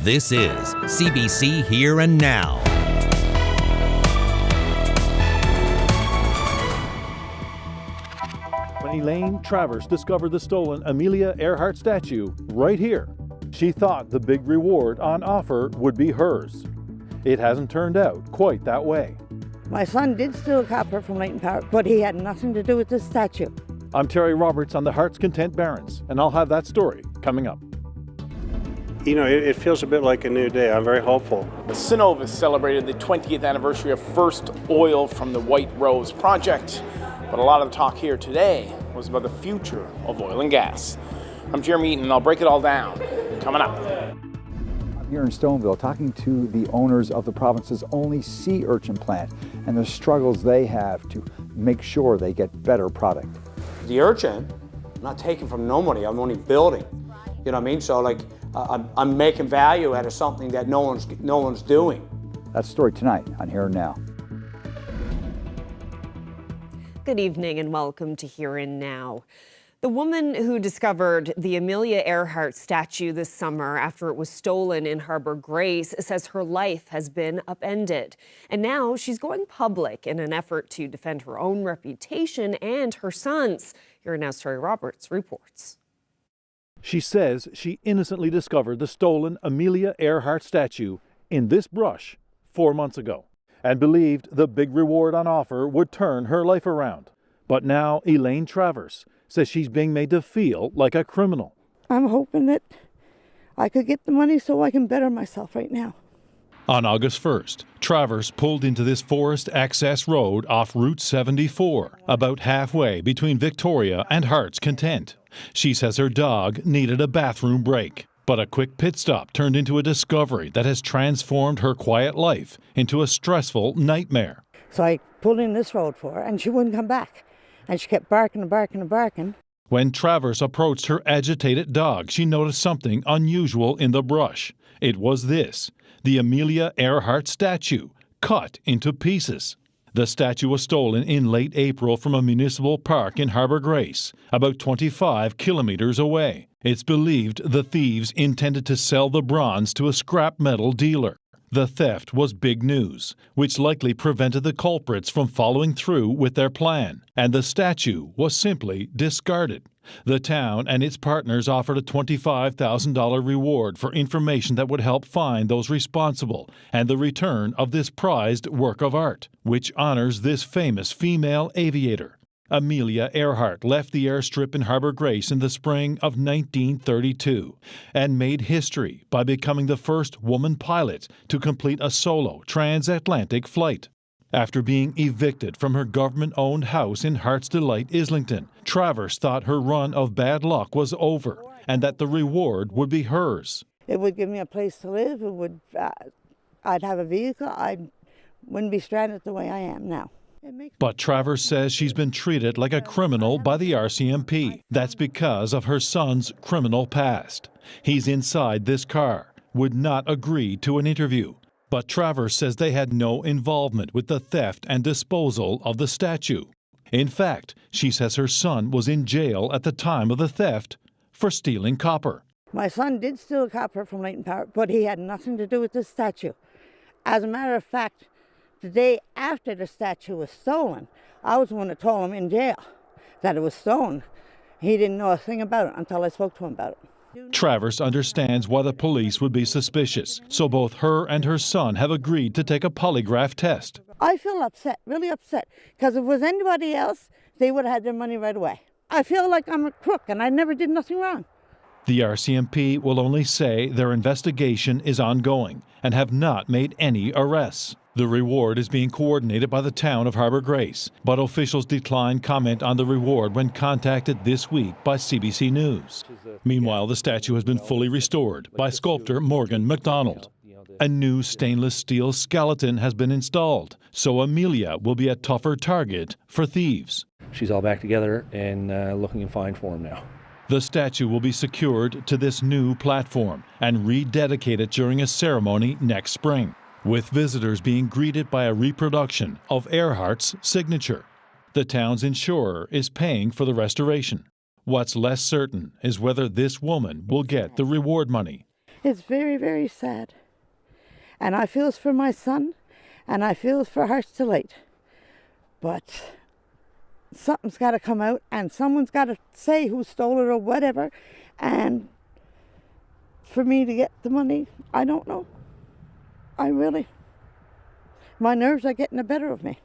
This is CBC Here and Now. When Elaine Travers discovered the stolen Amelia Earhart statue right here, she thought the big reward on offer would be hers. It hasn't turned out quite that way. My son did steal copper from Leighton Park, but he had nothing to do with this statue. I'm Terry Roberts on the Heart's Content Barons, and I'll have that story coming up. You know, it feels a bit like a new day. I'm very hopeful. Synovus celebrated the 20th anniversary of first oil from the White Rose project. But a lot of the talk here today was about the future of oil and gas. I'm Jeremy Eaton, and I'll break it all down. Coming up. I'm here in Stoneville talking to the owners of the province's only sea urchin plant and the struggles they have to make sure they get better product. The urchin, I'm not taking from nobody, I'm only building. You know what I mean? So like, I'm making value out of something that no one's doing. That's the story tonight on Here and Now. Good evening and welcome to Here and Now. The woman who discovered the Amelia Earhart statue this summer after it was stolen in Harbour Grace says her life has been upended. And now she's going public in an effort to defend her own reputation and her son's. Here and Now's Terry Roberts reports. She says she innocently discovered the stolen Amelia Earhart statue in this brush 4 months ago and believed the big reward on offer would turn her life around. But now Elaine Travers says she's being made to feel like a criminal. I'm hoping that I could get the money so I can better myself right now. On August 1st, Travers pulled into this forest access road off Route 74, about halfway between Victoria and Heart's Content. She says her dog needed a bathroom break, but a quick pit stop turned into a discovery that has transformed her quiet life into a stressful nightmare. So I pulled in this road for her and she wouldn't come back. And she kept barking and barking and barking. When Travers approached her agitated dog, she noticed something unusual in the brush. It was this, the Amelia Earhart statue, cut into pieces. The statue was stolen in late April from a municipal park in Harbour Grace, about 25 kilometers away. It's believed the thieves intended to sell the bronze to a scrap metal dealer. The theft was big news, which likely prevented the culprits from following through with their plan, and the statue was simply discarded. The town and its partners offered a $25,000 reward for information that would help find those responsible and the return of this prized work of art, which honors this famous female aviator. Amelia Earhart left the airstrip in Harbour Grace in the spring of 1932 and made history by becoming the first woman pilot to complete a solo transatlantic flight. After being evicted from her government-owned house in Heart's Delight, Islington, Travers thought her run of bad luck was over and that the reward would be hers. It would give me a place to live. It would. I'd have a vehicle. I wouldn't be stranded the way I am now. But Travers says she's been treated like a criminal by the RCMP. That's because of her son's criminal past. He's inside this car, would not agree to an interview. But Travers says they had no involvement with the theft and disposal of the statue. In fact, she says her son was in jail at the time of the theft for stealing copper. My son did steal copper from Leighton Park, but he had nothing to do with this statue. As a matter of fact, the day after the statue was stolen, I was the one that told him in jail that it was stolen. He didn't know a thing about it until I spoke to him about it. Travers understands why the police would be suspicious, so both her and her son have agreed to take a polygraph test. I feel upset, really upset, because if it was anybody else, they would have had their money right away. I feel like I'm a crook and I never did nothing wrong. The RCMP will only say their investigation is ongoing and have not made any arrests. The reward is being coordinated by the town of Harbour Grace, but officials declined comment on the reward when contacted this week by CBC News. Meanwhile, the statue has been fully restored by sculptor Morgan MacDonald. A new stainless steel skeleton has been installed, so Amelia will be a tougher target for thieves. She's all back together and looking in fine form now. The statue will be secured to this new platform and rededicated during a ceremony next spring, with visitors being greeted by a reproduction of Earhart's signature. The town's insurer is paying for the restoration. What's less certain is whether this woman will get the reward money. It's very, very sad. And I feels for my son, and I feels for Hearts to Light. But something's got to come out, and someone's got to say who stole it or whatever. And for me to get the money, I don't know. My nerves are getting the better of me.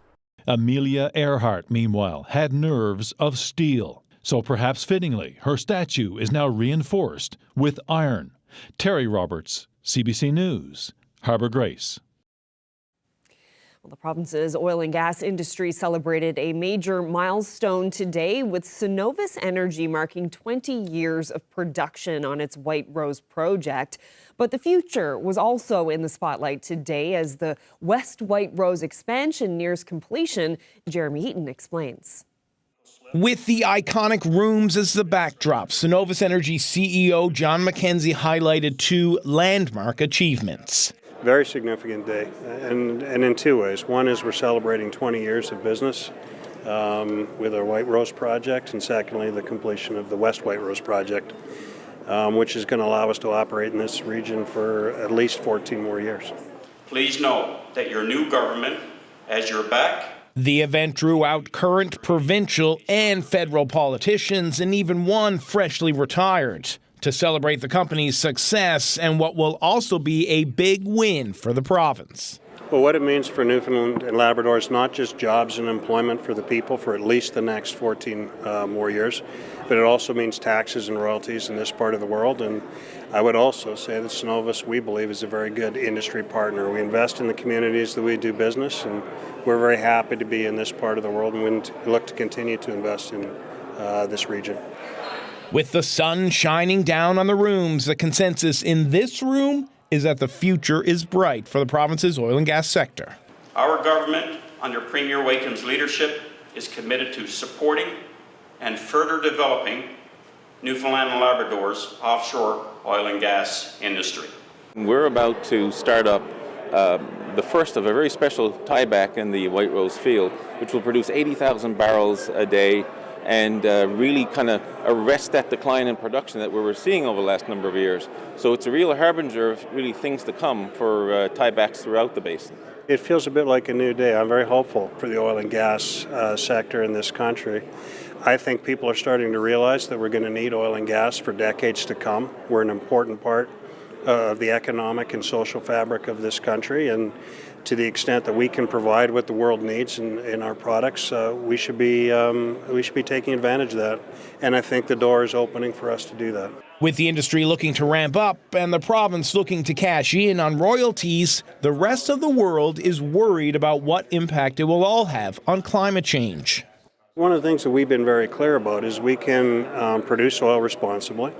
Amelia Earhart, meanwhile, had nerves of steel. So perhaps fittingly, her statue is now reinforced with iron. Terry Roberts, CBC News, Harbour Grace. Well, the province's oil and gas industry celebrated a major milestone today, with Cenovus Energy marking 20 years of production on its White Rose project. But the future was also in the spotlight today as the West White Rose expansion nears completion. Jeremy Heaton explains. With the iconic rooms as the backdrop, Cenovus Energy CEO John McKenzie highlighted two landmark achievements. Very significant day, and in two ways. One is we're celebrating 20 years of business with our White Rose project, and secondly, the completion of the West White Rose project, which is going to allow us to operate in this region for at least 14 more years. Please know that your new government has your back. The event drew out current provincial and federal politicians, and even one freshly retired, to celebrate the company's success and what will also be a big win for the province. Well, what it means for Newfoundland and Labrador is not just jobs and employment for the people for at least the next 14 more years, but it also means taxes and royalties in this part of the world. And I would also say that Cenovus, we believe, is a very good industry partner. We invest in the communities that we do business, and we're very happy to be in this part of the world, and we look to continue to invest in this region. With the sun shining down on the rooms, the consensus in this room is that the future is bright for the province's oil and gas sector. Our government, under Premier Wakeham's leadership, is committed to supporting and further developing Newfoundland and Labrador's offshore oil and gas industry. We're about to start up the first of a very special tieback in the White Rose field, which will produce 80,000 barrels a day and really kind of arrest that decline in production that we were seeing over the last number of years. So it's a real harbinger of really things to come for tiebacks throughout the basin. It feels a bit like a new day. I'm very hopeful for the oil and gas sector in this country. I think people are starting to realize that we're going to need oil and gas for decades to come. We're an important part of the economic and social fabric of this country, and to the extent that we can provide what the world needs in our products, we should be taking advantage of that. And I think the door is opening for us to do that. With the industry looking to ramp up and the province looking to cash in on royalties, the rest of the world is worried about what impact it will all have on climate change. One of the things that we've been very clear about is we can produce oil responsibly,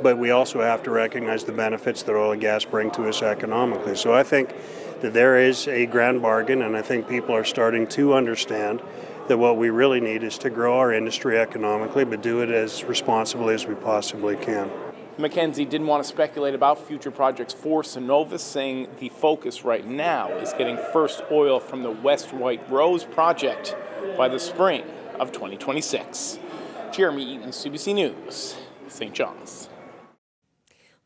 but we also have to recognize the benefits that oil and gas bring to us economically. So I think that there is a grand bargain, and I think people are starting to understand that what we really need is to grow our industry economically, but do it as responsibly as we possibly can. McKenzie didn't want to speculate about future projects for Cenovus, saying the focus right now is getting first oil from the West White Rose project by the spring of 2026. Jeremy Eaton, CBC News, St. John's.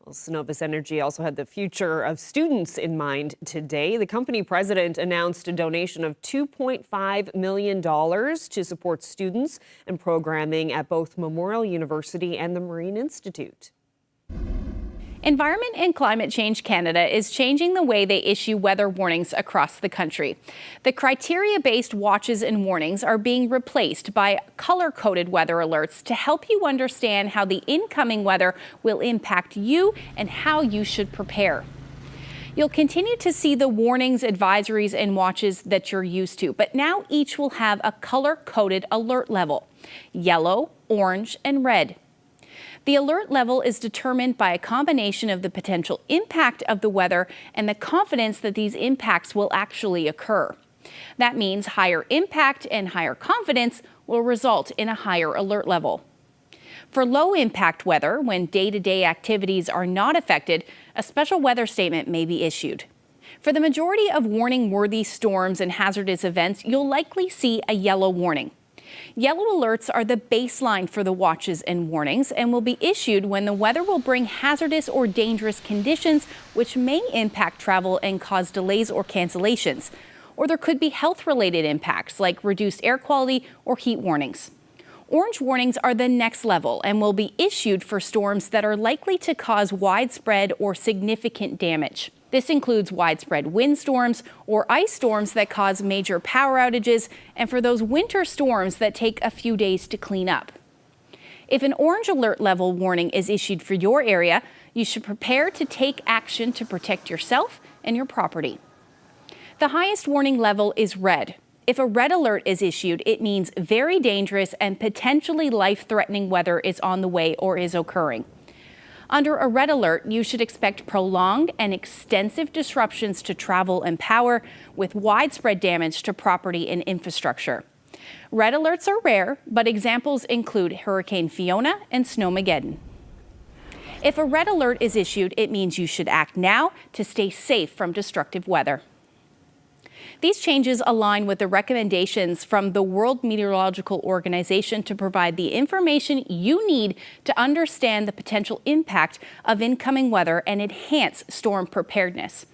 Well, Cenovus Energy also had the future of students in mind today. The company president announced a donation of $2.5 million to support students and programming at both Memorial University and the Marine Institute. Environment and Climate Change Canada is changing the way they issue weather warnings across the country. The criteria-based watches and warnings are being replaced by color-coded weather alerts to help you understand how the incoming weather will impact you and how you should prepare. You'll continue to see the warnings, advisories, and watches that you're used to, but now each will have a color-coded alert level: yellow, orange, and red. The alert level is determined by a combination of the potential impact of the weather and the confidence that these impacts will actually occur. That means higher impact and higher confidence will result in a higher alert level. For low impact weather, when day-to-day activities are not affected, a special weather statement may be issued. For the majority of warning-worthy storms and hazardous events, you'll likely see a yellow warning. Yellow alerts are the baseline for the watches and warnings and will be issued when the weather will bring hazardous or dangerous conditions which may impact travel and cause delays or cancellations. Or there could be health-related impacts like reduced air quality or heat warnings. Orange warnings are the next level and will be issued for storms that are likely to cause widespread or significant damage. This includes widespread windstorms or ice storms that cause major power outages, and for those winter storms that take a few days to clean up. If an orange alert level warning is issued for your area, you should prepare to take action to protect yourself and your property. The highest warning level is red. If a red alert is issued, it means very dangerous and potentially life-threatening weather is on the way or is occurring. Under a red alert, you should expect prolonged and extensive disruptions to travel and power with widespread damage to property and infrastructure. Red alerts are rare, but examples include Hurricane Fiona and Snowmageddon. If a red alert is issued, it means you should act now to stay safe from destructive weather. These changes align with the recommendations from the World Meteorological Organization to provide the information you need to understand the potential impact of incoming weather and enhance storm preparedness.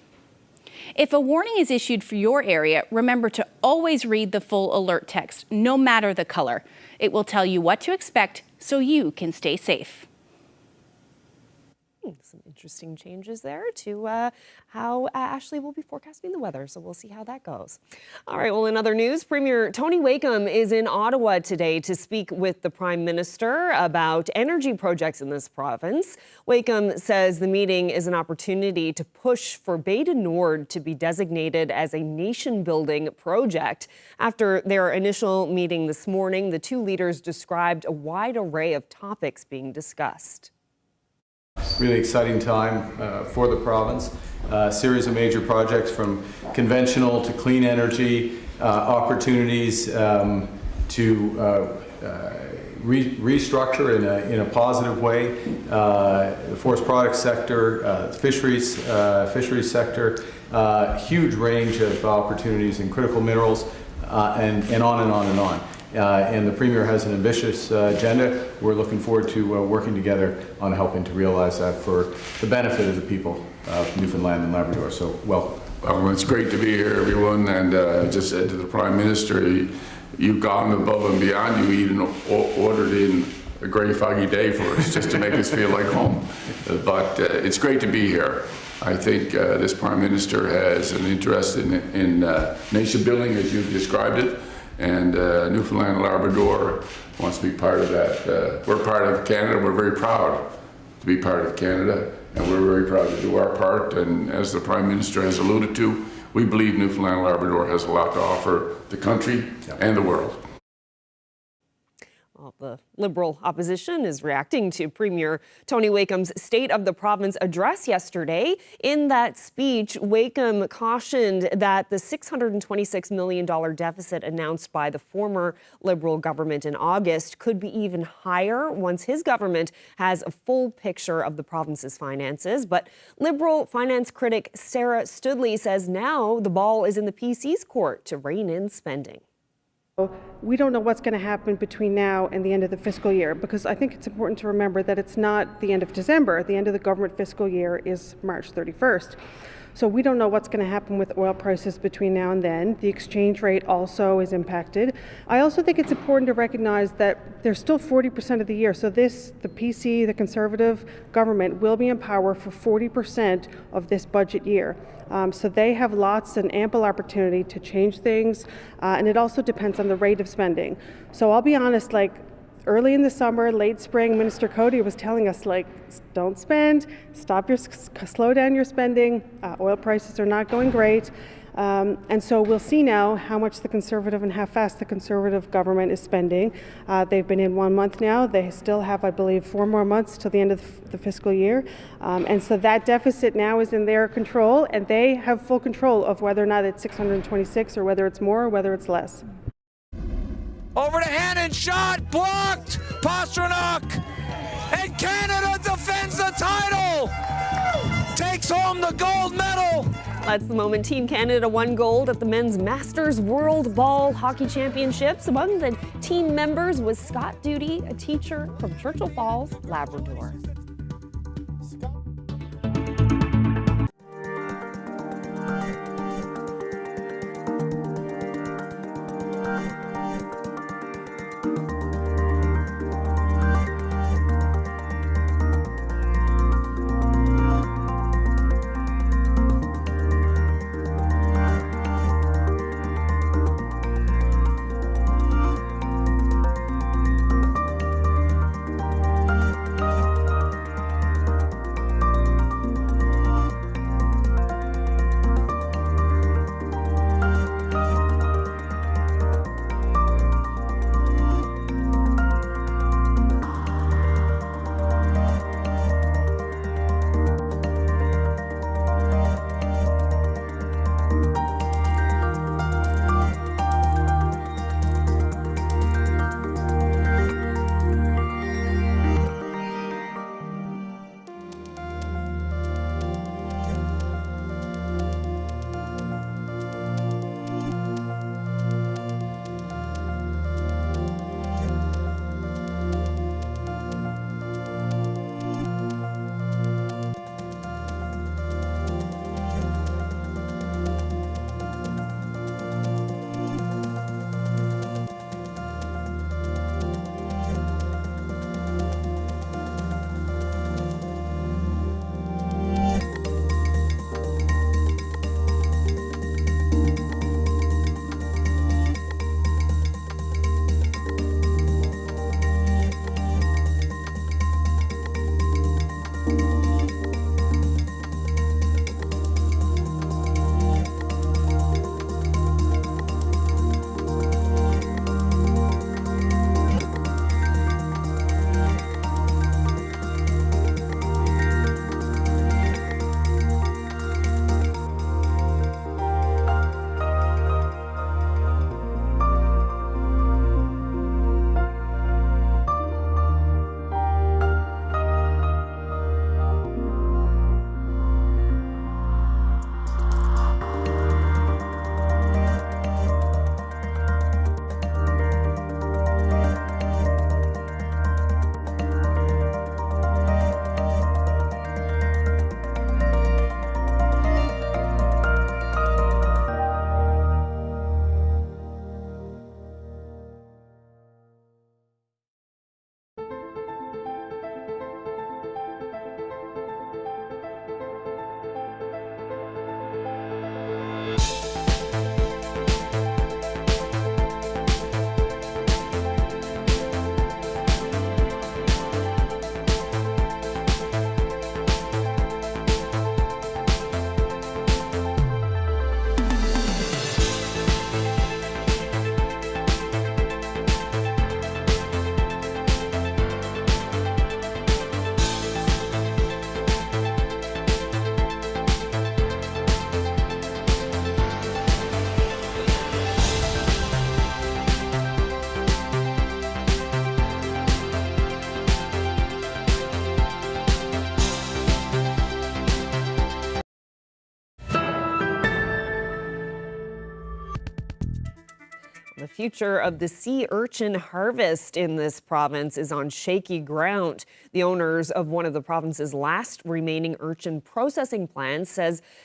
If a warning is issued for your area, remember to always read the full alert text, no matter the color. It will tell you what to expect so you can stay safe. Some interesting changes there to how Ashley will be forecasting the weather, so we'll see how that goes. All right, well, in other news, Premier Tony Wakeham is in Ottawa today to speak with the Prime Minister about energy projects in this province. Wakeham says the meeting is an opportunity to push for Bay du Nord to be designated as a nation-building project. After their initial meeting this morning, the two leaders described a wide array of topics being discussed. Really exciting time for the province. A series of major projects from conventional to clean energy, opportunities to restructure in a positive way. The forest products sector, fisheries sector, huge range of opportunities in critical minerals, and on and on and on. And the Premier has an ambitious agenda. We're looking forward to working together on helping to realize that for the benefit of the people of Newfoundland and Labrador. So, welcome. Well, it's great to be here, everyone. And I just said to the Prime Minister, you've gone above and beyond. You even ordered in a grey, foggy day for us just to make us feel like home. But it's great to be here. I think this Prime Minister has an interest in nation building, as you've described it. And Newfoundland and Labrador wants to be part of that. We're part of Canada. We're very proud to be part of Canada, and we're very proud to do our part. And as the Prime Minister has alluded to, we believe Newfoundland and Labrador has a lot to offer the country and the world. Well, the Liberal opposition is reacting to Premier Tony Wakeham's State of the Province address yesterday. In that speech, Wakeham cautioned that the $626 million deficit announced by the former Liberal government in August could be even higher once his government has a full picture of the province's finances. But Liberal finance critic Sarah Studley says now the ball is in the PC's court to rein in spending. We don't know what's going to happen between now and the end of the fiscal year, because I think it's important to remember that it's not the end of December. The end of the government fiscal year is March 31st. So we don't know what's going to happen with oil prices between now and then. The exchange rate also is impacted. I also think it's important to recognize that there's still 40% of the year. So the PC, the Conservative government, will be in power for 40% of this budget year. So they have lots and ample opportunity to change things, and it also depends on the rate of spending. So I'll be honest, early in the summer, late spring, Minister Cody was telling us, don't spend, slow down your spending. Oil prices are not going great. And so we'll see now how much the Conservative and how fast the Conservative government is spending. They've been in 1 month now. They still have, I believe, 4 more months till the end of the fiscal year. And so that deficit now is in their control, and they have full control of whether or not it's 626 or whether it's more or whether it's less. Over the hand and shot, blocked, Pasternak, and Canada defends the title, takes takes home the gold medal. That's the moment Team Canada won gold at the Men's Masters World Ball Hockey Championships. Among the team members was Scott Duty, a teacher from Churchill Falls, Labrador. The future of the sea urchin harvest in this province is on shaky ground. The owners of one of the province's last remaining urchin processing plants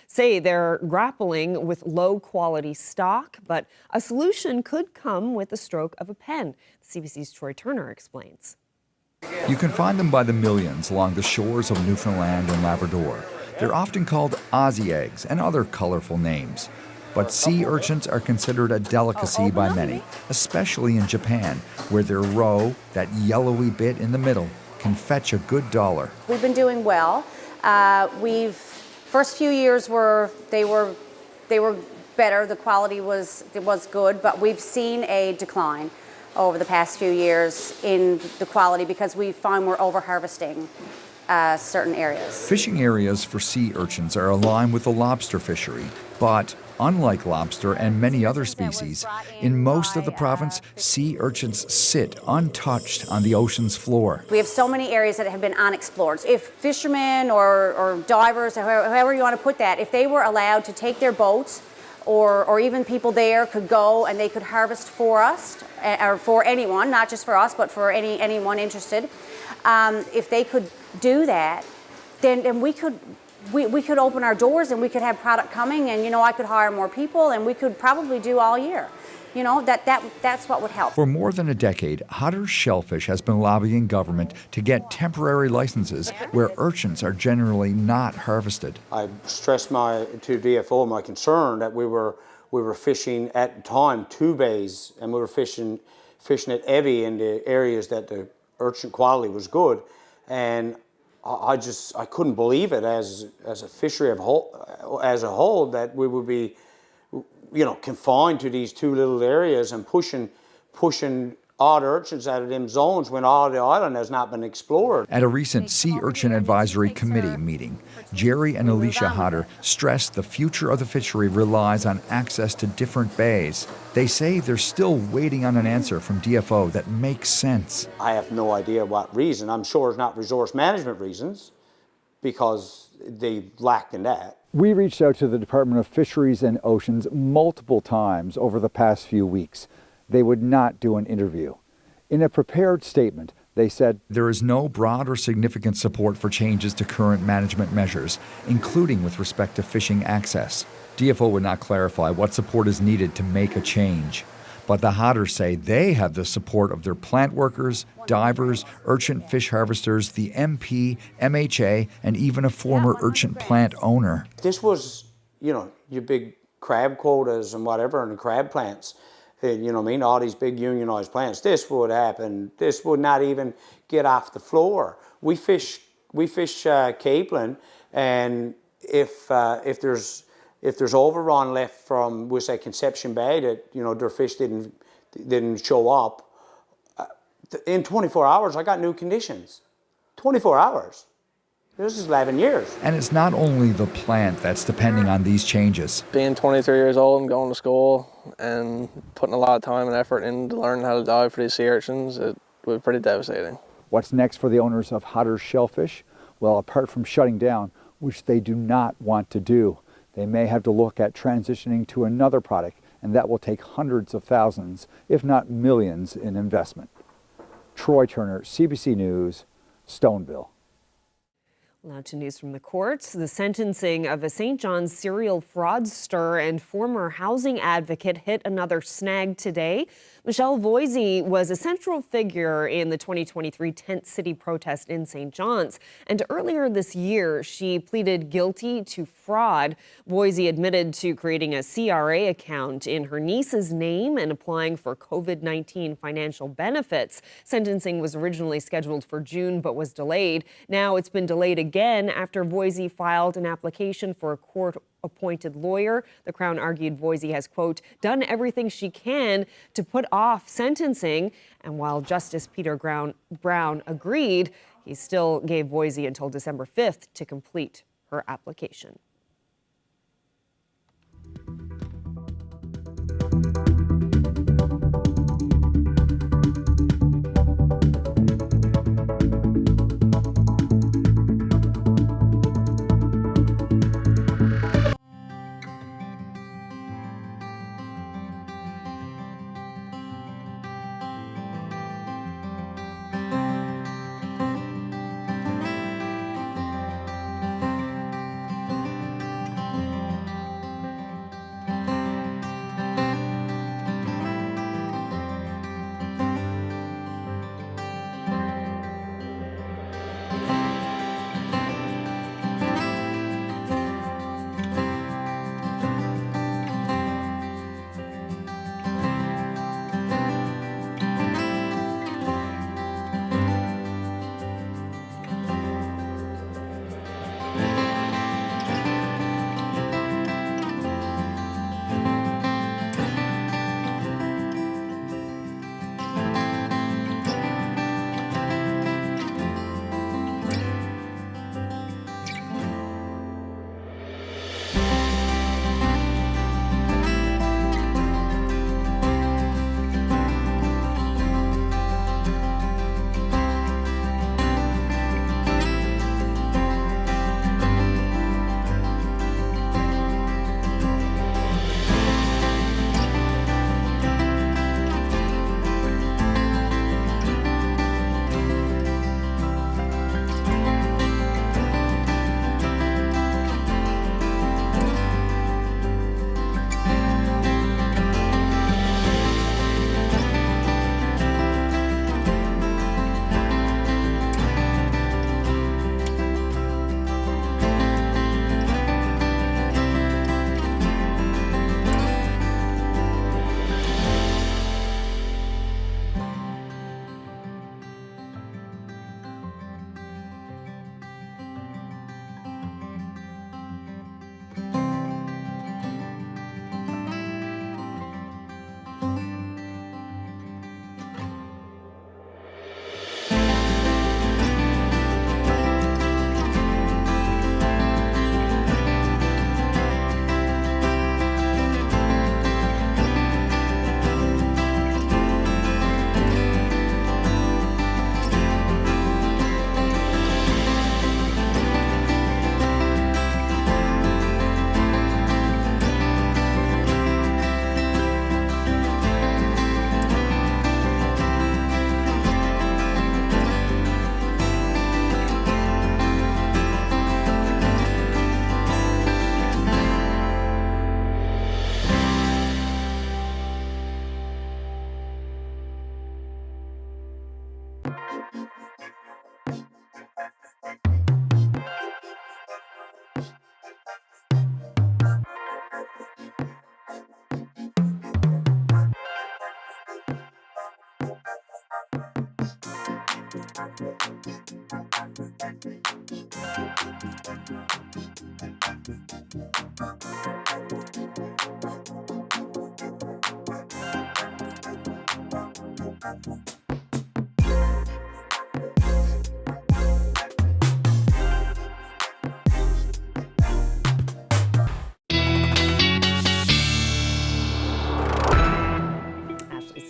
say they're grappling with low-quality stock, but a solution could come with the stroke of a pen. CBC's Troy Turner explains. You can find them by the millions along the shores of Newfoundland and Labrador. They're often called Aussie eggs and other colorful names. But sea urchins are considered a delicacy by many, especially in Japan, where their roe, that yellowy bit in the middle, can fetch a good $1. We've been doing well. First few years they were better. The quality was good, but we've seen a decline over the past few years in the quality because we find we're over harvesting certain areas. Fishing areas for sea urchins are aligned with the lobster fishery, but Unlike lobster and many other species, in most of the province, sea urchins sit untouched on the ocean's floor. We have so many areas that have been unexplored. If fishermen or divers, or however you want to put that, if they were allowed to take their boats, or even people there could go and they could harvest for us, or for anyone, not just for us, but for anyone interested, if they could do that, then we could open our doors and we could have product coming, and I could hire more people, and we could probably do all year. That's what would help. For more than a decade, Hodder's Shellfish has been lobbying government to get temporary licenses where urchins are generally not harvested. I stressed to DFO my concern that we were fishing at the time 2 bays, and we were fishing it heavy in the areas that the urchin quality was good, and I couldn't believe it as a fishery as a whole that we would be confined to these 2 little areas and pushing odd urchins out of them zones when all the island has not been explored. At a recent Sea Urchin Advisory Committee meeting, Jerry and Alicia Hodder stressed the future of the fishery relies on access to different bays. They say they're still waiting on an answer from DFO that makes sense. I have no idea what reason. I'm sure it's not resource management reasons, because they lack in that. We reached out to the Department of Fisheries and Oceans multiple times over the past few weeks. They would not do an interview. In a prepared statement, they said, there is no broad or significant support for changes to current management measures, including with respect to fishing access. DFO would not clarify what support is needed to make a change. But the Hodders say they have the support of their plant workers, divers, urchin fish harvesters, the MP, MHA, and even a former urchin plant owner. This was, your big crab quotas and whatever, and the crab plants. All these big unionized plants. This would happen. This would not even get off the floor. We fish capelin, and if there's overrun left from, we say, Conception Bay, that their fish didn't show up, in 24 hours I got new conditions. 24 hours. This is 11 years. And it's not only the plant that's depending on these changes. Being 23 years old and going to school and putting a lot of time and effort into learning how to dive for these sea urchins, it was pretty devastating. What's next for the owners of Hodder's Shellfish? Well, apart from shutting down, which they do not want to do, they may have to look at transitioning to another product, and that will take hundreds of thousands, if not millions, in investment. Troy Turner, CBC News, Stoneville. Now to news from the courts. The sentencing of a St. John's serial fraudster and former housing advocate hit another snag today. Michelle Voisey was a central figure in the 2023 Tent City protest in St. John's. And earlier this year, she pleaded guilty to fraud. Voisey admitted to creating a CRA account in her niece's name and applying for COVID-19 financial benefits. Sentencing was originally scheduled for June, but was delayed. Now it's been delayed again after Voisey filed an application for a court-appointed lawyer. The Crown argued Voisey has, quote, done everything she can to put off sentencing. And while Justice Peter Brown agreed, he still gave Voisey until December 5th to complete her application.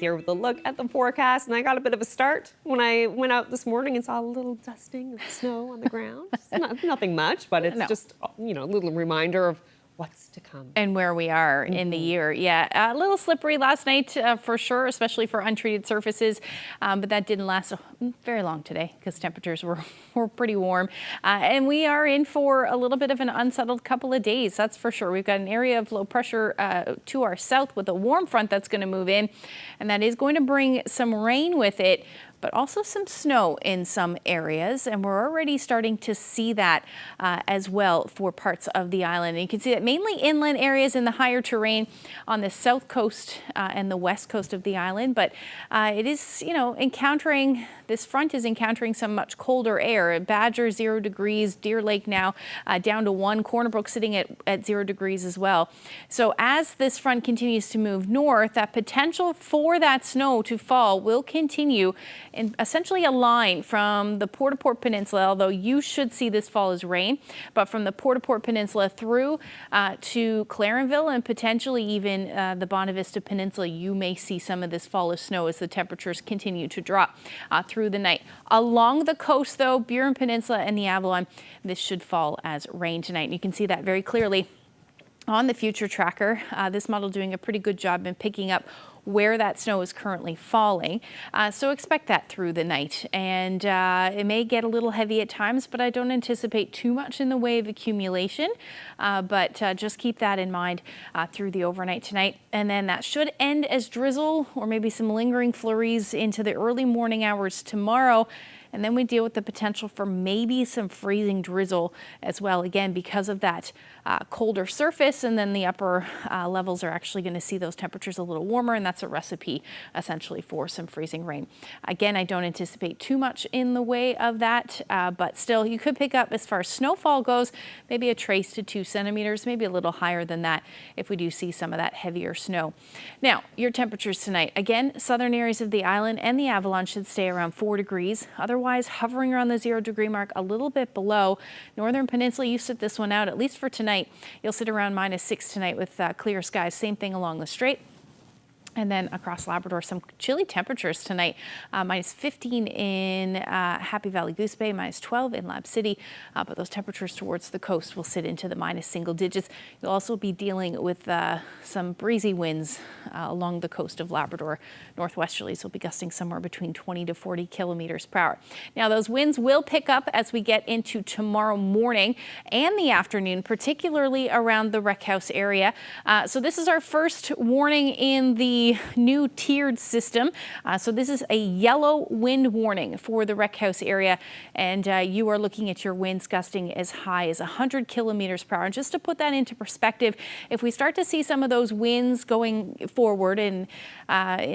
Here with a look at the forecast, and I got a bit of a start when I went out this morning and saw a little dusting of snow on the ground. Nothing much, but it's just, you know, a little reminder of what's to come. And where we are in the year. Yeah, a little slippery last night for sure, especially for untreated surfaces, but that didn't last very long today because temperatures were pretty warm. And we are in for a little bit of an unsettled couple of days, that's for sure. We've got an area of low pressure to our south with a warm front that's going to move in, and that is going to bring some rain with it, but also some snow in some areas, and we're already starting to see that as well for parts of the island. And you can see that mainly inland areas in the higher terrain on the south coast and the west coast of the island, but it is, you know, this front is encountering some much colder air. Badger 0 degrees, Deer Lake now down to 1, Corner Brook sitting at 0 degrees as well. So as this front continues to move north, that potential for that snow to fall will continue in essentially a line from the Port-au-Port Peninsula, although you should see this fall as rain, but from the Port-au-Port Peninsula through to Clarenville and potentially even the Bonavista Peninsula, you may see some of this fall of snow as the temperatures continue to drop through the night. Along the coast, though, Burin Peninsula and the Avalon, this should fall as rain tonight. And you can see that very clearly on the future tracker. This model doing a pretty good job in picking up where that snow is currently falling. So expect that through the night. And it may get a little heavy at times, but I don't anticipate too much in the way of accumulation. But just keep that in mind through the overnight tonight. And then that should end as drizzle or maybe some lingering flurries into the early morning hours tomorrow. And then we deal with the potential for maybe some freezing drizzle as well, again, because of that colder surface, and then the upper levels are actually going to see those temperatures a little warmer, and that's a recipe essentially for some freezing rain. Again, I don't anticipate too much in the way of that, but still you could pick up, as far as snowfall goes, maybe a trace to 2 centimeters, maybe a little higher than that if we do see some of that heavier snow. Now, your temperatures tonight, again, southern areas of the island and the Avalon should stay around 4 degrees. Otherwise, hovering around the 0 degree mark, a little bit below. Northern Peninsula, you sit this one out, at least for tonight. You'll sit around -6 tonight with clear skies. Same thing along the strait. And then across Labrador, some chilly temperatures tonight. -15 in Happy Valley Goose Bay, -12 in Lab City. But those temperatures towards the coast will sit into the minus single digits. You'll also be dealing with some breezy winds along the coast of Labrador. Northwesterlies will be gusting somewhere between 20 to 40 kilometers per hour. Now, those winds will pick up as we get into tomorrow morning and the afternoon, particularly around the Rec House area. So this is our first warning in the new tiered system. So this is a yellow wind warning for the Rec House area, and you are looking at your winds gusting as high as 100 kilometers per hour. And just to put that into perspective, if we start to see some of those winds going forward in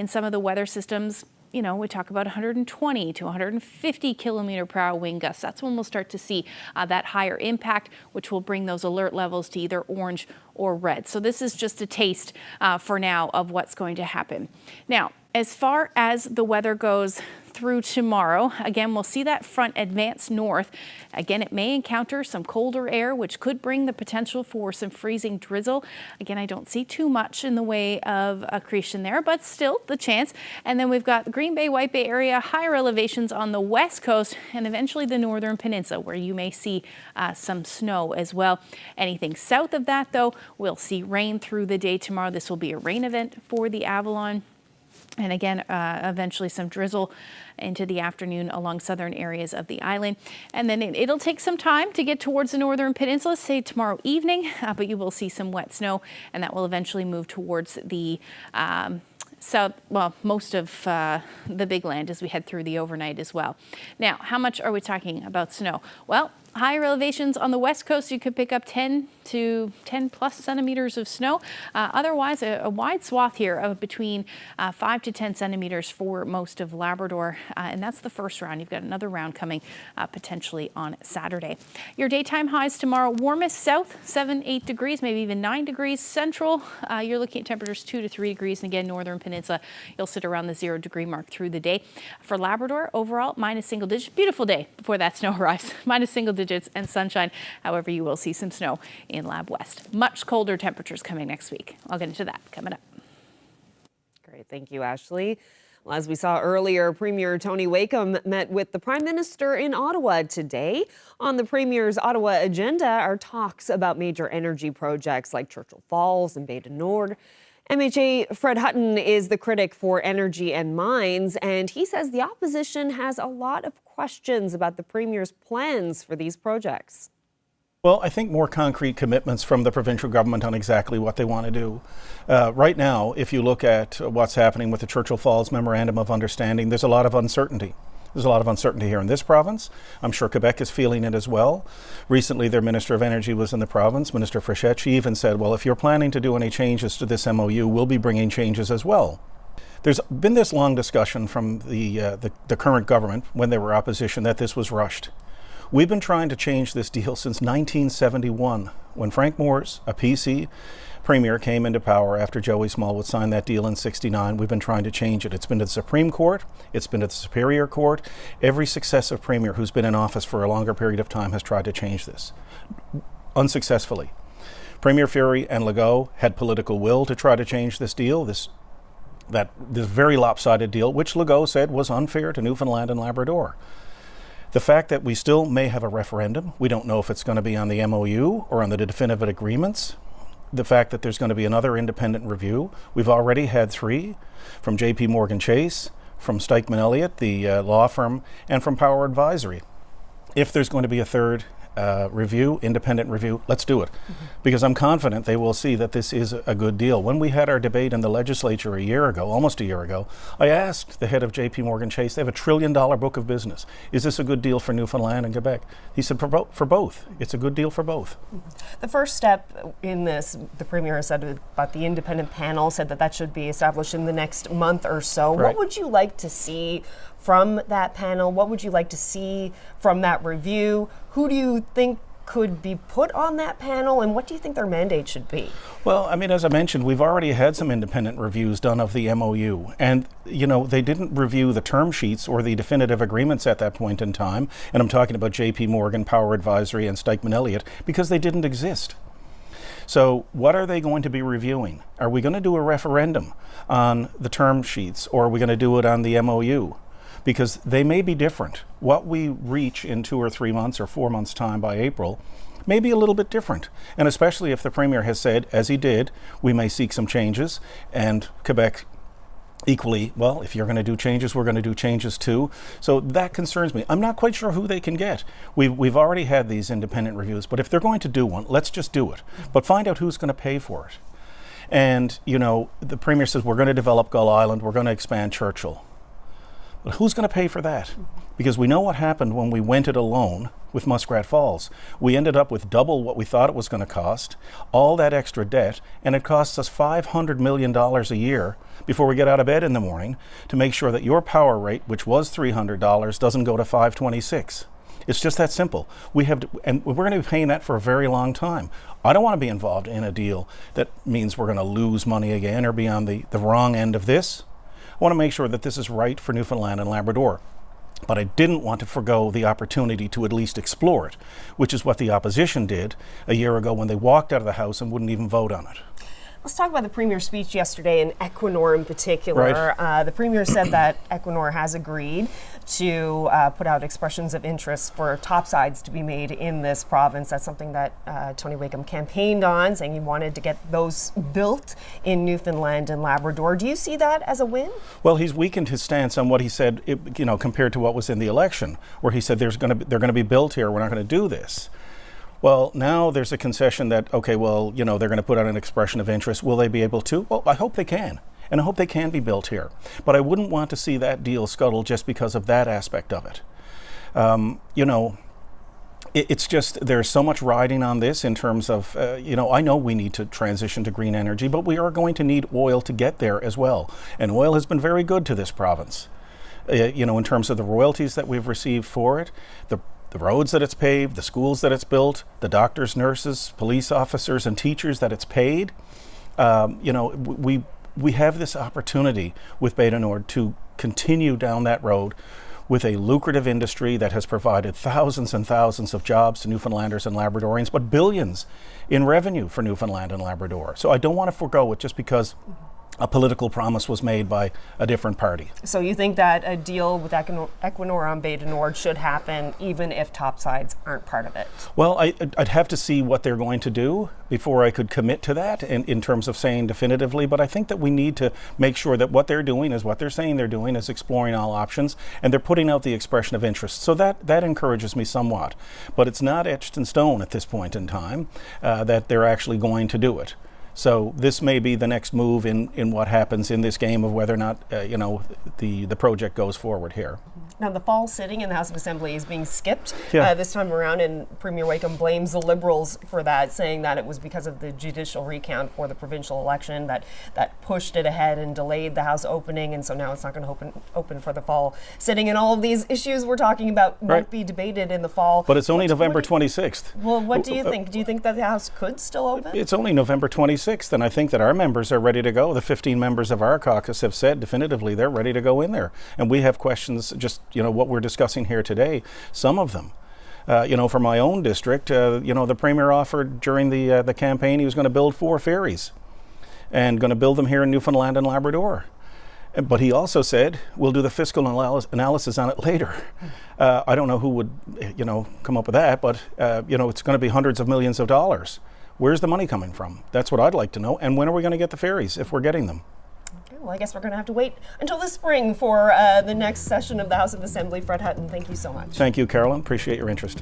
some of the weather systems, you know, we talk about 120 to 150 kilometer per hour wind gusts. That's when we'll start to see that higher impact, which will bring those alert levels to either orange or red. So this is just a taste for now of what's going to happen. Now, as far as the weather goes through tomorrow, again, we'll see that front advance north. Again, it may encounter some colder air, which could bring the potential for some freezing drizzle. Again, I don't see too much in the way of accretion there, but still the chance. And then we've got the Green Bay, White Bay area, higher elevations on the west coast, and eventually the northern peninsula, where you may see some snow as well. Anything south of that, though, we'll see rain through the day tomorrow. This will be a rain event for the Avalon. And again, eventually some drizzle into the afternoon along southern areas of the island. And then it'll take some time to get towards the northern peninsula, say tomorrow evening, but you will see some wet snow, and that will eventually move towards the south, well, most of the big land as we head through the overnight as well. Now, how much are we talking about snow? Well, Higher elevations on the west coast, you could pick up 10 to 10 plus centimeters of snow. Otherwise, a wide swath here of between 5 to 10 centimeters for most of Labrador. And that's the first round. You've got another round coming potentially on Saturday. Your daytime highs tomorrow, warmest south, 7-8 degrees, maybe even 9 degrees. Central, you're looking at temperatures 2 to 3 degrees. And again, northern peninsula, you'll sit around the 0 degree mark through the day. For Labrador, overall, minus single digits. Beautiful day before that snow arrives. Minus single digits and sunshine. However, you will see some snow in Lab West. Much colder temperatures coming next week. I'll get into that coming up. Great. Thank you, Ashley. Well, as we saw earlier, Premier Tony Wakeham met with the Prime Minister in Ottawa today. On the Premier's Ottawa agenda are talks about major energy projects like Churchill Falls and Bay du Nord. MHA Fred Hutton is the critic for energy and mines, and he says the opposition has a lot of questions about the Premier's plans for these projects. Well, I think more concrete commitments from the provincial government on exactly what they want to do. Right now, if you look at what's happening with the Churchill Falls Memorandum of Understanding, there's a lot of uncertainty. There's a lot of uncertainty here in this province. I'm sure Quebec is feeling it as well. Recently, their Minister of Energy was in the province, Minister Frechette. She even said, well, if you're planning to do any changes to this MOU, we'll be bringing changes as well. There's been this long discussion from the current government when they were opposition that this was rushed. We've been trying to change this deal since 1971, when Frank Moores, a PC premier, came into power after Joey Smallwood signed that deal in '69. We've been trying to change it. It's been to the Supreme Court. It's been to the Superior Court. Every successive premier who's been in office for a longer period of time has tried to change this, unsuccessfully. Premier Fury and Legault had political will to try to change this deal, this very lopsided deal, which Legault said was unfair to Newfoundland and Labrador. The fact that we still may have a referendum, we don't know if it's going to be on the MOU or on the definitive agreements. The fact that there's going to be another independent review. We've already had 3 from JP Morgan Chase, from Stikeman Elliott, the law firm, and from Power Advisory. If there's going to be a third review, independent review, let's do it. Because I'm confident they will see that this is a good deal. When we had our debate in the legislature a year ago, almost a year ago, I asked the head of JP Morgan Chase, they have $1 trillion book of business. Is this a good deal for Newfoundland and Quebec? He said for both. It's a good deal for both. The first step in this, the Premier has said about the independent panel, said that should be established in the next month or so. Right. What would you like to see from that panel? What would you like to see from that review? Who do you think could be put on that panel, and what do you think their mandate should be? Well, I mean, as I mentioned, we've already had some independent reviews done of the MOU, and, you know, they didn't review the term sheets or the definitive agreements at that point in time, and I'm talking about JP Morgan, Power Advisory, and Stikeman Elliott, because they didn't exist. So what are they going to be reviewing? Are we going to do a referendum on the term sheets, or are we going to do it on the MOU? Because they may be different. What we reach in 2 or 3 months or 4 months' time by April may be a little bit different. And especially if the Premier has said, as he did, we may seek some changes, and Quebec equally, well, if you're going to do changes, we're going to do changes too. So that concerns me. I'm not quite sure who they can get. We've already had these independent reviews, but if they're going to do one, let's just do it. But find out who's going to pay for it. And, you know, the Premier says, we're going to develop Gull Island, we're going to expand Churchill. But who's going to pay for that? Because we know what happened when we went it alone with Muskrat Falls. We ended up with double what we thought it was going to cost, all that extra debt, and it costs us $500 million a year before we get out of bed in the morning to make sure that your power rate, which was $300, doesn't go to $526. It's just that simple. And we're going to be paying that for a very long time. I don't want to be involved in a deal that means we're going to lose money again or be on the wrong end of this. I want to make sure that this is right for Newfoundland and Labrador. But I didn't want to forgo the opportunity to at least explore it, which is what the opposition did a year ago when they walked out of the House and wouldn't even vote on it. Let's talk about the Premier's speech yesterday and Equinor in particular. Right. The Premier said that Equinor has agreed to put out expressions of interest for topsides to be made in this province. That's something that Tony Wakeham campaigned on, saying he wanted to get those built in Newfoundland and Labrador. Do you see that as a win? Well, he's weakened his stance on what he said, compared to what was in the election, where he said they're going to be built here. We're not going to do this. Well, now there's a concession that, they're going to put out an expression of interest. Will they be able to? Well, I hope they can. And I hope they can be built here. But I wouldn't want to see that deal scuttled just because of that aspect of it. It's just there's so much riding on this in terms of, I know we need to transition to green energy, but we are going to need oil to get there as well. And oil has been very good to this province, in terms of the royalties that we've received for it, the roads that it's paved, the schools that it's built, the doctors, nurses, police officers, and teachers that it's paid. We have this opportunity with Beta Nord to continue down that road with a lucrative industry that has provided thousands and thousands of jobs to Newfoundlanders and Labradorians, but billions in revenue for Newfoundland and Labrador. So I don't want to forgo it just because a political promise was made by a different party. So you think that a deal with Equinor on Beta Nord should happen even if topsides aren't part of it? Well, I'd have to see what they're going to do before I could commit to that in terms of saying definitively, but I think that we need to make sure that what they're doing is what they're saying they're doing, is exploring all options, and they're putting out the expression of interest. So that encourages me somewhat. But it's not etched in stone at this point in time that they're actually going to do it. So this may be the next move in what happens in this game of whether or not the project goes forward here. Now, the fall sitting in the House of Assembly is being skipped Yeah. this time around, and Premier Wakeham blames the Liberals for that, saying that it was because of the judicial recount for the provincial election that pushed it ahead and delayed the House opening, and so now it's not going to open for the fall sitting. And all of these issues we're talking about won't be debated in the fall. But it's only November 26th. Well, what do you think? Do you think that the House could still open? It's only November 26th, and I think that our members are ready to go. The 15 members of our caucus have said definitively they're ready to go in there. And we have questions, just, what we're discussing here today, some of them. For my own district, the Premier offered during the campaign he was going to build 4 ferries and going to build them here in Newfoundland and Labrador. But he also said, we'll do the fiscal analysis on it later. I don't know who would, come up with that, but, it's going to be hundreds of millions of dollars. Where's the money coming from? That's what I'd like to know. And when are we going to get the ferries, if we're getting them? Okay, well, I guess we're going to have to wait until the spring for the next session of the House of Assembly. Fred Hutton, thank you so much. Thank you, Carolyn. Appreciate your interest.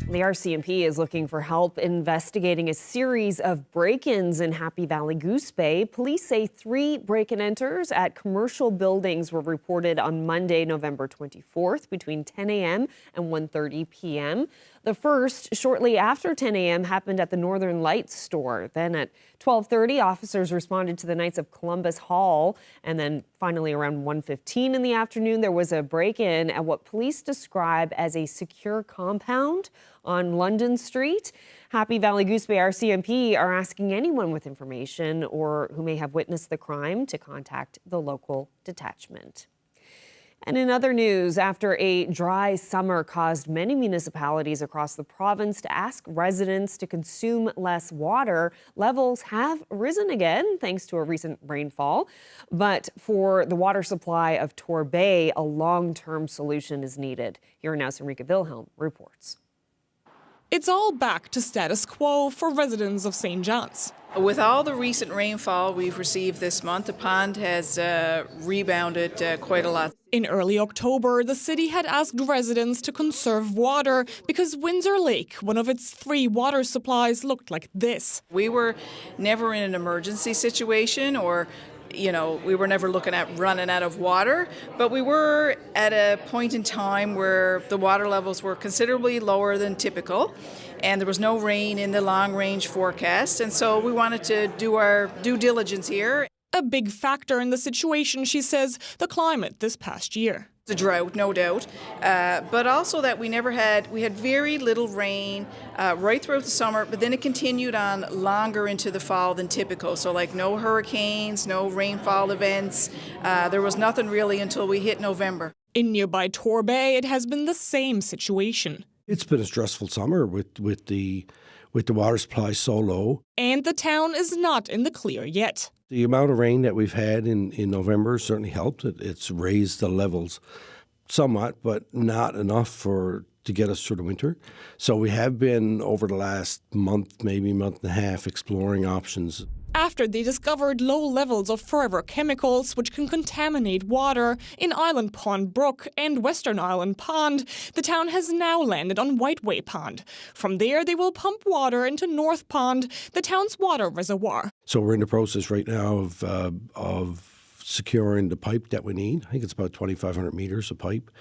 The RCMP is looking for help investigating a series of break-ins in Happy Valley Goose Bay. Police say 3 break-and-enters at commercial buildings were reported on Monday, November 24th, between 10 a.m. and 1:30 p.m. The first, shortly after 10 a.m., happened at the Northern Lights store. Then at 12:30, officers responded to the Knights of Columbus Hall. And then finally around 1:15 in the afternoon, there was a break-in at what police describe as a secure compound on London Street. Happy Valley Goose Bay RCMP are asking anyone with information or who may have witnessed the crime to contact the local detachment. And in other news, after a dry summer caused many municipalities across the province to ask residents to consume less water, levels have risen again thanks to a recent rainfall. But for the water supply of Torbay, a long-term solution is needed. Here now, Enrica Wilhelm reports. It's all back to status quo for residents of St. John's. With all the recent rainfall we've received this month, the pond has rebounded quite a lot. In early October, the city had asked residents to conserve water because Windsor Lake, one of its 3 water supplies, looked like this. We were never in an emergency situation or we were never looking at running out of water, but we were at a point in time where the water levels were considerably lower than typical, and there was no rain in the long-range forecast, and so we wanted to do our due diligence here. A big factor in the situation, she says, the climate this past year. The drought, no doubt, but also that we had very little rain right throughout the summer, but then it continued on longer into the fall than typical. So like no hurricanes, no rainfall events. There was nothing really until we hit November. In nearby Torbay, it has been the same situation. It's been a stressful summer with the water supply so low. And the town is not in the clear yet. The amount of rain that we've had in November certainly helped. It's raised the levels somewhat, but not enough to get us through the winter. So we have been, over the last month, maybe month and a half, exploring options. After they discovered low levels of forever chemicals which can contaminate water in Island Pond Brook and Western Island Pond, the town has now landed on Whiteway Pond. From there, they will pump water into North Pond, the town's water reservoir. So we're in the process right now of securing the pipe that we need. I think it's about 2,500 meters of pipe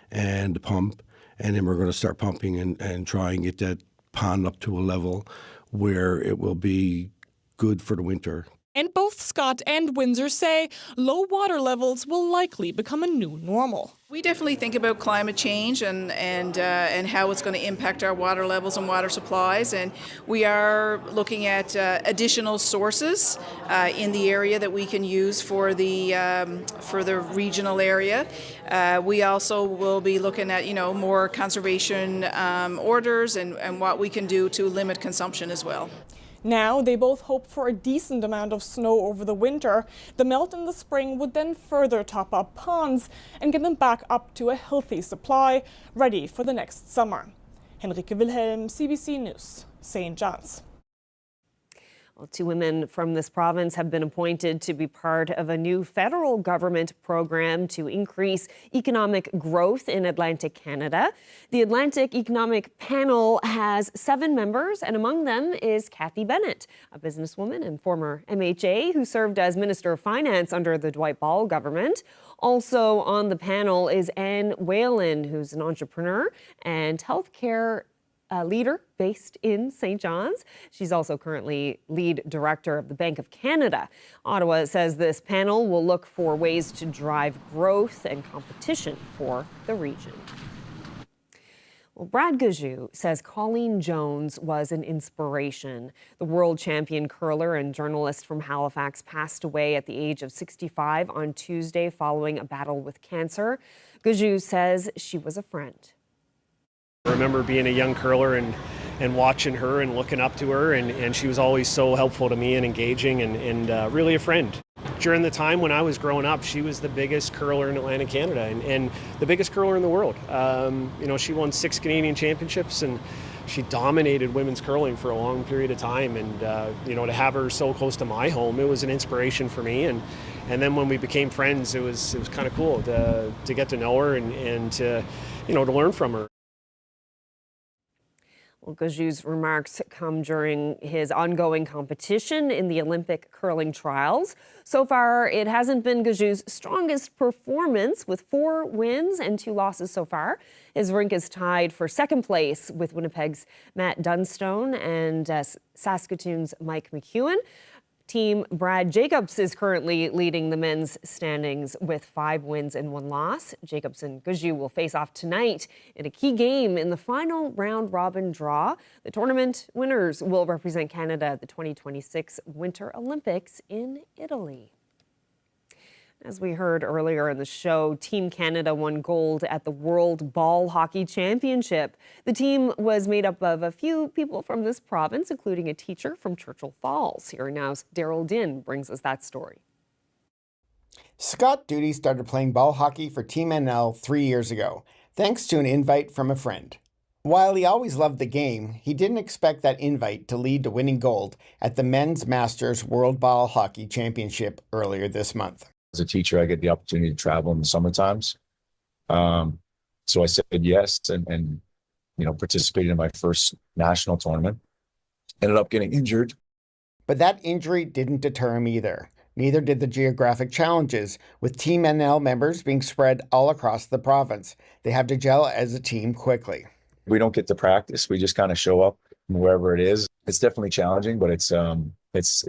and the pump. And then we're going to start pumping and try and get that pond up to a level where it will be good for the winter. And both Scott and Windsor say low water levels will likely become a new normal. We definitely think about climate change and how it's going to impact our water levels and water supplies, and we are looking at additional sources in the area that we can use for the regional area. We also will be looking at more conservation orders and what we can do to limit consumption as well. Now, they both hope for a decent amount of snow over the winter. The melt in the spring would then further top up ponds and get them back up to a healthy supply, ready for the next summer. Henrike Wilhelm, CBC News, St. John's. Well, 2 women from this province have been appointed to be part of a new federal government program to increase economic growth in Atlantic Canada. The Atlantic Economic Panel has 7 members, and among them is Kathy Bennett, a businesswoman and former MHA who served as Minister of Finance under the Dwight Ball government. Also on the panel is Anne Whalen, who's an entrepreneur and healthcare leader based in St. John's. She's also currently lead director of the Bank of Canada. Ottawa says this panel will look for ways to drive growth and competition for the region. Well, Brad Gajou says Colleen Jones was an inspiration. The world champion curler and journalist from Halifax passed away at the age of 65 on Tuesday following a battle with cancer. Gajou says she was a friend. I remember being a young curler and watching her and looking up to her, and she was always so helpful to me and engaging and really a friend. During the time when I was growing up, she was the biggest curler in Atlantic Canada and the biggest curler in the world. She won 6 Canadian championships and she dominated women's curling for a long period of time. And to have her so close to my home, it was an inspiration for me. And then when we became friends, it was kind of cool to get to know her and to learn from her. Well, Gajou's remarks come during his ongoing competition in the Olympic curling trials. So far, it hasn't been Gajou's strongest performance, with 4 wins and 2 losses so far. His rink is tied for second place with Winnipeg's Matt Dunstone and Saskatoon's Mike McEwen. Team Brad Jacobs is currently leading the men's standings with 5 wins and 1 loss. Jacobs and Gajou will face off tonight in a key game in the final round-robin draw. The tournament winners will represent Canada at the 2026 Winter Olympics in Italy. As we heard earlier in the show, Team Canada won gold at the World Ball Hockey Championship. The team was made up of a few people from this province, including a teacher from Churchill Falls. Here now's Daryl Din brings us that story. Scott Duty started playing ball hockey for Team NL 3 years ago, thanks to an invite from a friend. While he always loved the game, he didn't expect that invite to lead to winning gold at the Men's Masters World Ball Hockey Championship earlier this month. As a teacher, I get the opportunity to travel in the summer times. So I said yes and participated in my first national tournament. Ended up getting injured. But that injury didn't deter him either. Neither did the geographic challenges, with Team NL members being spread all across the province. They have to gel as a team quickly. We don't get to practice. We just kind of show up wherever it is. It's definitely challenging, but it's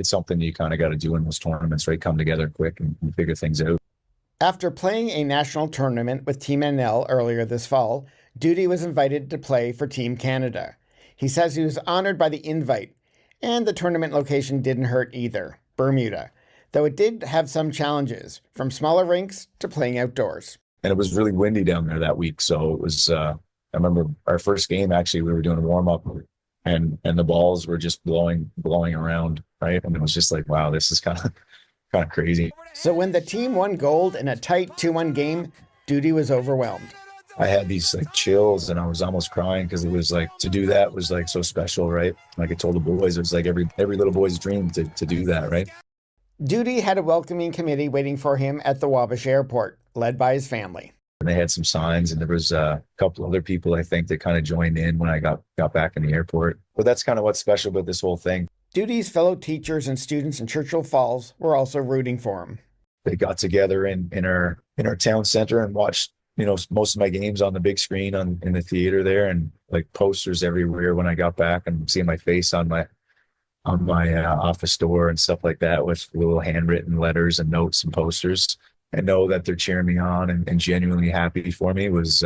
something you kind of got to do in those tournaments, right? Come together quick and figure things out. After playing a national tournament with Team NL earlier this fall, Duty was invited to play for Team Canada. He says he was honored by the invite, and the tournament location didn't hurt either, Bermuda, though it did have some challenges, from smaller rinks to playing outdoors. And it was really windy down there that week, so it was, I remember our first game, actually, we were doing a warm-up, and the balls were just blowing around, right? And it was just like, wow, this is kind of crazy. So when the team won gold in a tight 2-1 game, Duty was overwhelmed. I had these like chills and I was almost crying because it was like, to do that was like so special, right? Like I told the boys, it was like every little boy's dream to do that, right? Duty had a welcoming committee waiting for him at the Wabash Airport, led by his family. And they had some signs, and there was a couple other people, I think, that kind of joined in when I got back in the airport. But that's kind of what's special about this whole thing. Duty's fellow teachers and students in Churchill Falls were also rooting for him. They got together in our town center and watched, most of my games on the big screen in the theater there, and like posters everywhere when I got back, and seeing my face on my office door and stuff like that with little handwritten letters and notes and posters. And know that they're cheering me on and genuinely happy for me was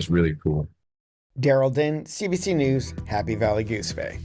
really cool. Daryl Din, CBC News, Happy Valley Goose Bay.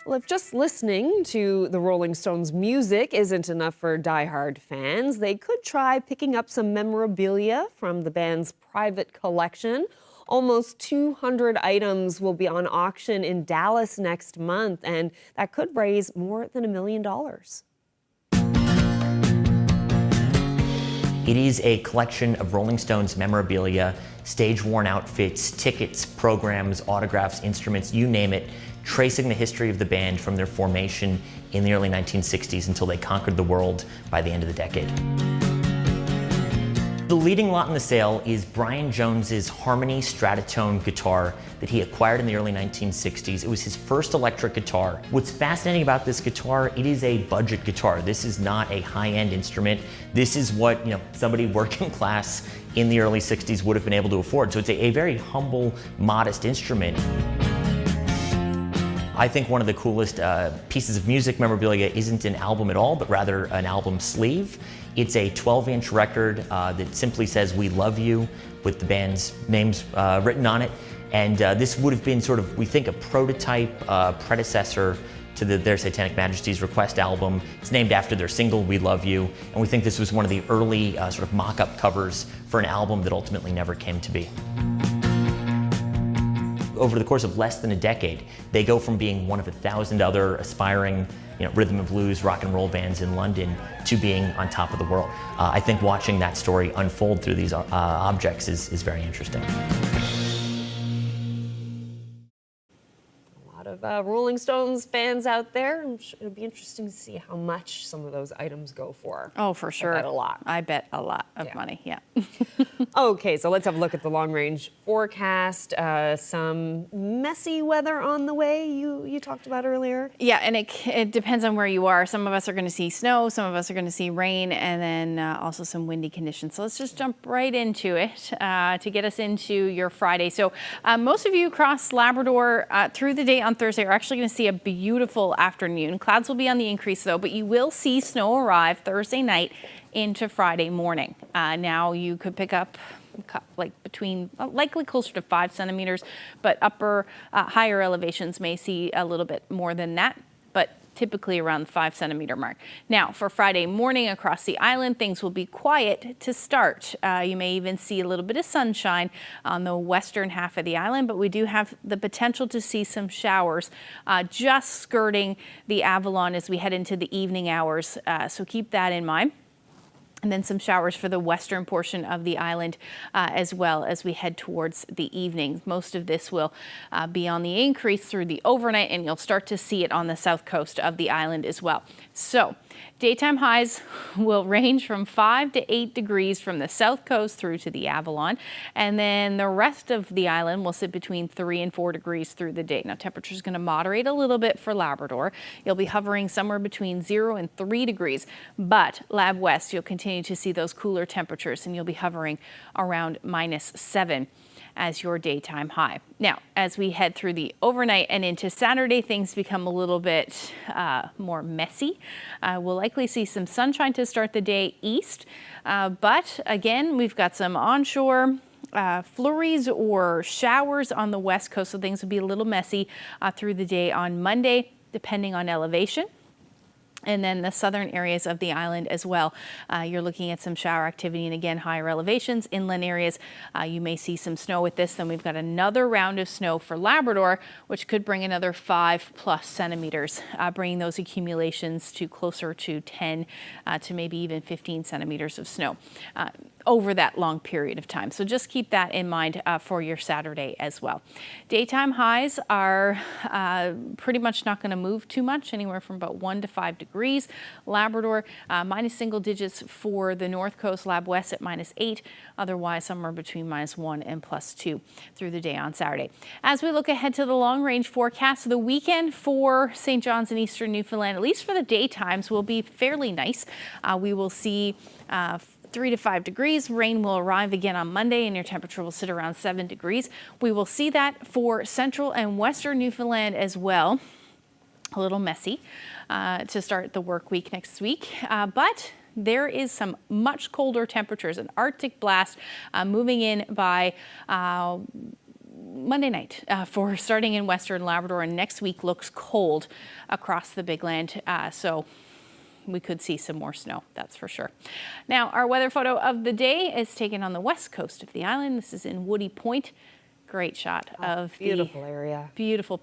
Well, if just listening to the Rolling Stones music isn't enough for diehard fans, they could try picking up some memorabilia from the band's private collection. Almost 200 items will be on auction in Dallas next month, and that could raise more than $1 million. It is a collection of Rolling Stones memorabilia, stage-worn outfits, tickets, programs, autographs, instruments, you name it, tracing the history of the band from their formation in the early 1960s until they conquered the world by the end of the decade. The leading lot in the sale is Brian Jones's Harmony Stratotone guitar that he acquired in the early 1960s. It was his first electric guitar. What's fascinating about this guitar, it is a budget guitar. This is not a high-end instrument. This is what, somebody working class in the early 60s would have been able to afford. So it's a very humble, modest instrument. I think one of the coolest pieces of music memorabilia isn't an album at all, but rather an album sleeve. It's a 12-inch record that simply says "We Love You" with the band's names written on it. And this would have been sort of, we think, a prototype predecessor to their Satanic Majesty's Request album. It's named after their single "We Love You," and we think this was one of the early sort of mock-up covers for an album that ultimately never came to be. Over the course of less than a decade, they go from being one of 1,000 other aspiring rhythm and blues, rock and roll bands in London to being on top of the world. I think watching that story unfold through these objects is very interesting. Of Rolling Stones fans out there. It'll be interesting to see how much some of those items go for. Oh, for sure. I bet a lot. I bet a lot of money, yeah. Okay, so let's have a look at the long-range forecast. Some messy weather on the way you talked about earlier. Yeah, and it depends on where you are. Some of us are going to see snow, some of us are going to see rain, and then also some windy conditions. So let's just jump right into it to get us into your Friday. So most of you across Labrador through the day on Thursday are actually going to see a beautiful afternoon. Clouds will be on the increase though, but you will see snow arrive Thursday night into Friday morning. Now you could pick up like between likely closer to 5 centimeters, but higher elevations may see a little bit more than that, but typically around the 5 centimeter mark. Now for Friday morning across the island, things will be quiet to start. You may even see a little bit of sunshine on the western half of the island, but we do have the potential to see some showers just skirting the Avalon as we head into the evening hours. So keep that in mind. And then some showers for the western portion of the island as well as we head towards the evening. Most of this will be on the increase through the overnight, and you'll start to see it on the south coast of the island as well. So daytime highs will range from 5 to 8 degrees from the south coast through to the Avalon. And then the rest of the island will sit between 3 and 4 degrees through the day. Now temperature is going to moderate a little bit for Labrador. You'll be hovering somewhere between 0 and 3 degrees. But Lab West, you'll continue to see those cooler temperatures, and you'll be hovering around -7 as your daytime high. Now, as we head through the overnight and into Saturday, things become a little bit more messy. We'll likely see some sunshine to start the day east, but again, we've got some onshore flurries or showers on the west coast, so things will be a little messy through the day on Monday, depending on elevation. And then the southern areas of the island as well. You're looking at some shower activity, and again, higher elevations, inland areas. You may see some snow with this. Then we've got another round of snow for Labrador, which could bring another 5+ centimeters, bringing those accumulations to closer to 10 to maybe even 15 centimeters of snow over that long period of time. So just keep that in mind for your Saturday as well. Daytime highs are pretty much not going to move too much, anywhere from about 1 to 5 degrees. Labrador, minus single digits for the north coast. Lab West at -8. Otherwise, somewhere between -1 and +2 through the day on Saturday. As we look ahead to the long range forecast, the weekend for St. John's and Eastern Newfoundland, at least for the daytimes, will be fairly nice. We will see 3 to 5 degrees. Rain will arrive again on Monday, and your temperature will sit around 7 degrees. We will see that for central and western Newfoundland as well. A little messy to start the work week next week, but there is some much colder temperatures. An Arctic blast moving in by Monday night for starting in Western Labrador, and next week looks cold across the Big Land. So we could see some more snow, that's for sure. Now, our weather photo of the day is taken on the west coast of the island. This is in Woody Point. Great shot of beautiful area. Beautiful,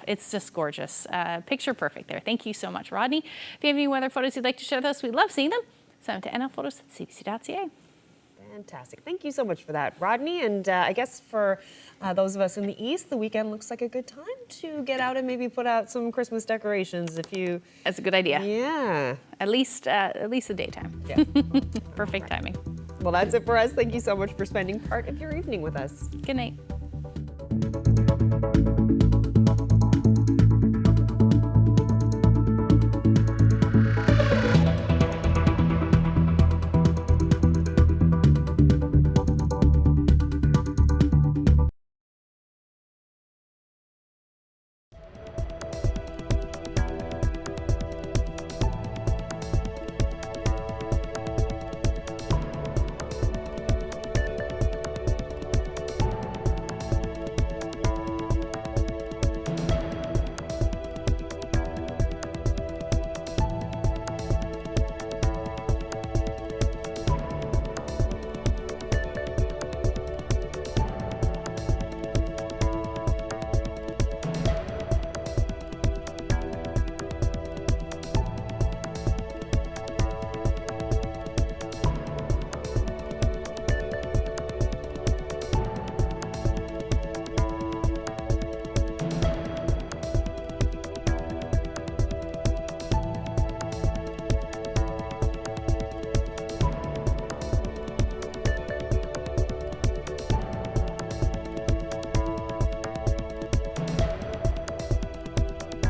it's just gorgeous. Picture perfect there. Thank you so much, Rodney. If you have any weather photos you'd like to share with us, we'd love seeing them. Send them to nlphotos@cbc.ca. Fantastic. Thank you so much for that, Rodney. And I guess for those of us in the east, the weekend looks like a good time to get out and maybe put out some Christmas decorations if you... That's a good idea. Yeah. At least the daytime. Yeah. Perfect timing. Well, that's it for us. Thank you so much for spending part of your evening with us. Good night.